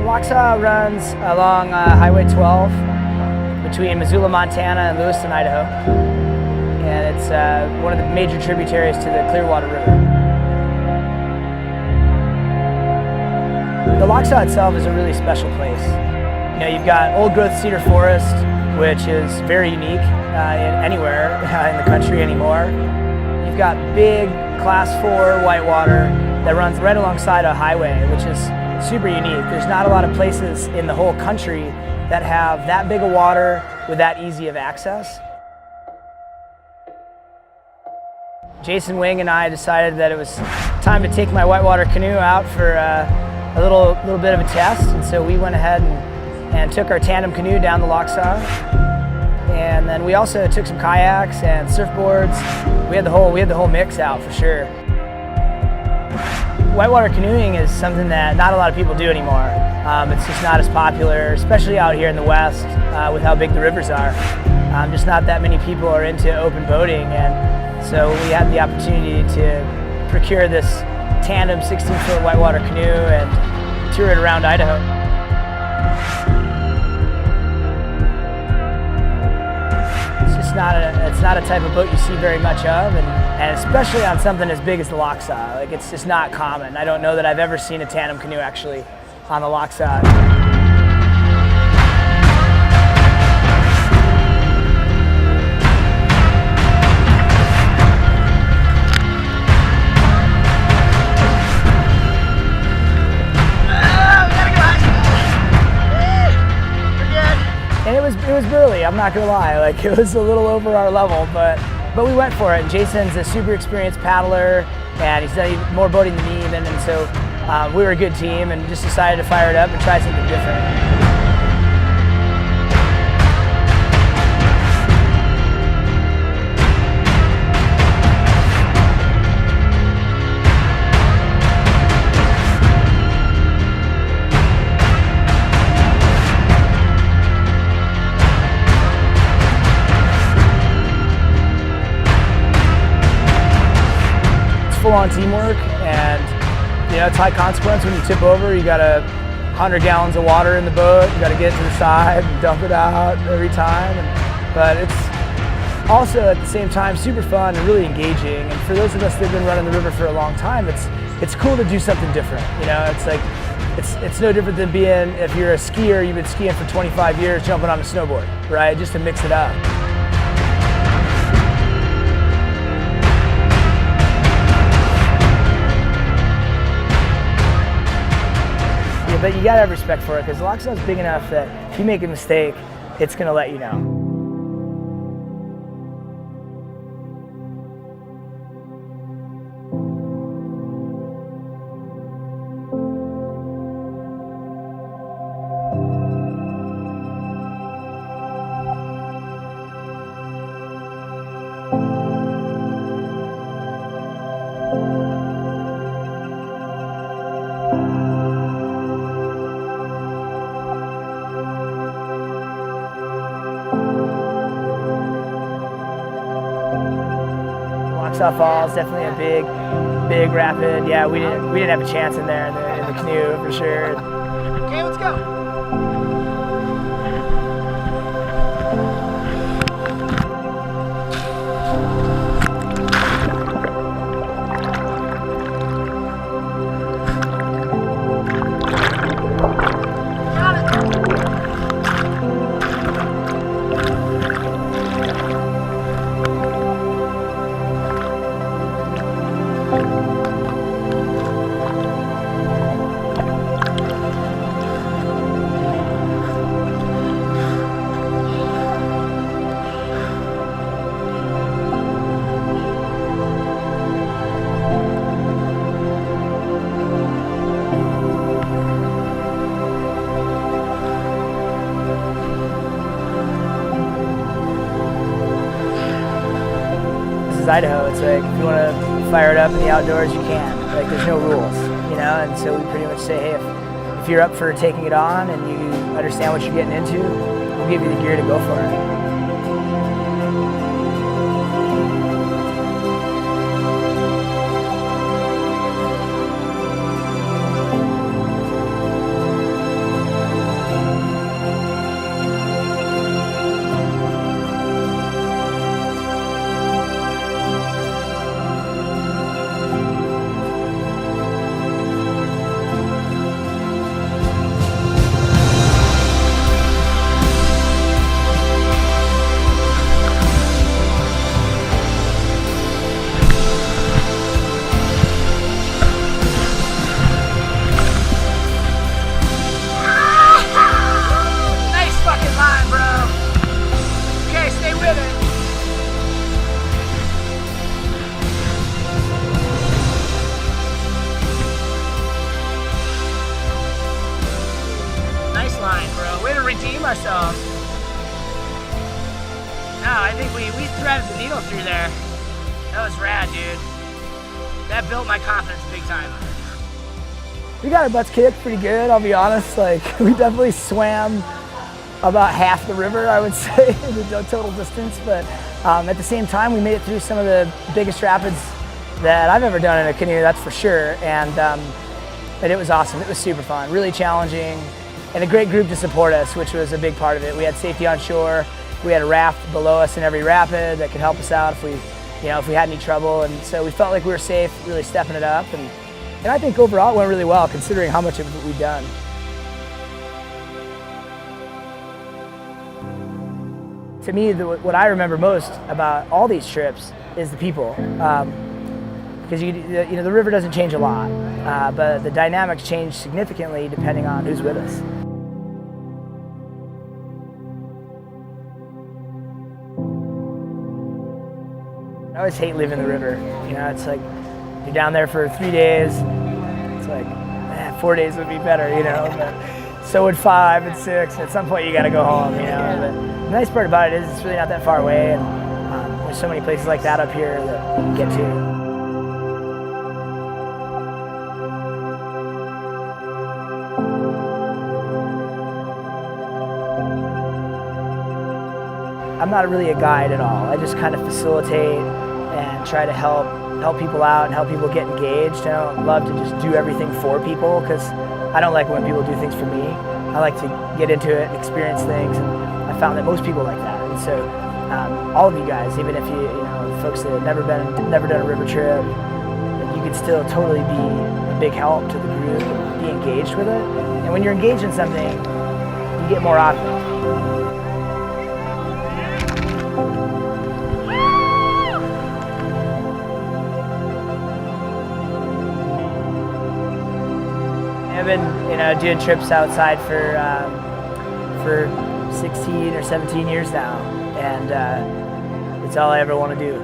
Lochsa runs along Highway 12 between Missoula, Montana and Lewiston, Idaho. And it's one of the major tributaries to the Clearwater River. The Lochsa itself is a really special place. You know, you've got old growth cedar forest, which is very unique anywhere in the country anymore. You've got big class 4 whitewater that runs right alongside a highway, which is super unique. There's not a lot of places in the whole country that have that big of water with that easy of access. Jason Wing and I decided that it was time to take my whitewater canoe out for a little bit of a test, and so we went ahead and took our tandem canoe down the Lochsa. And then we also took some kayaks and surfboards. We had the whole mix out for sure. Whitewater canoeing is something that not a lot of people do anymore. It's just not as popular, especially out here in the West with how big the rivers are. Just not that many people are into open boating, and so we had the opportunity to procure this tandem 16-foot whitewater canoe and tour it around Idaho. It's not a type of boat you see very much of, and especially on something as big as the Lochsa. Like, it's just not common. I don't know that I've ever seen a tandem canoe actually on the Lochsa. And it was burly, I'm not gonna lie. Like, it was a little over our level, but we went for it. And Jason's a super experienced paddler, and he's done more boating than me even, and so we were a good team and just decided to fire it up and try something different. Full-on teamwork, and you know, it's high consequence. When you tip over, you got 100 gallons of water in the boat. You got to get it to the side and dump it out every time. But it's also at the same time super fun and really engaging. And for those of us that have been running the river for a long time, it's cool to do something different. You know, it's like it's no different than being, if you're a skier, you've been skiing for 25 years, jumping on a snowboard, right? Just to mix it up. But you gotta have respect for it, because the Lochsa is big enough that if you make a mistake, it's gonna let you know. Lochsa Falls, definitely a big rapid. Yeah, we didn't have a chance in there in the canoe for sure. Okay, let's go. Idaho, it's like, if you want to fire it up in the outdoors, you can. Like, there's no rules, you know, and so we pretty much say, hey, if you're up for taking it on and you understand what you're getting into, we'll give you the gear to go for it. ourselves. No, I think we threaded the needle through there. That was rad, dude. That built my confidence big time. We got our butts kicked pretty good, I'll be honest. Like, we definitely swam about half the river, I would say, the total distance. But at the same time, we made it through some of the biggest rapids that I've ever done in a canoe, that's for sure. And it was awesome. It was super fun, really challenging, and a great group to support us, which was a big part of it. We had safety on shore. We had a raft below us in every rapid that could help us out if we had any trouble. And so we felt like we were safe, really stepping it up. And I think overall it went really well, considering how much of it we'd done. To me, what I remember most about all these trips is the people. Because the river doesn't change a lot, but the dynamics change significantly depending on who's with us. I always hate leaving the river. It's like you're down there for 3 days. It's like 4 days would be better, But so would 5 and 6. At some point, you got to go home, But the nice part about it is it's really not that far away, and there's so many places like that up here that you can get to. I'm not really a guide at all. I just kind of facilitate and try to help people out and help people get engaged. I don't love to just do everything for people, because I don't like when people do things for me. I like to get into it and experience things, and I found that most people like that. And so all of you guys, even if you folks that have never done a river trip, you can still totally be a big help to the group and be engaged with it. And when you're engaged in something, you get more out of it. I've been, doing trips outside for 16 or 17 years now, and it's all I ever want to do.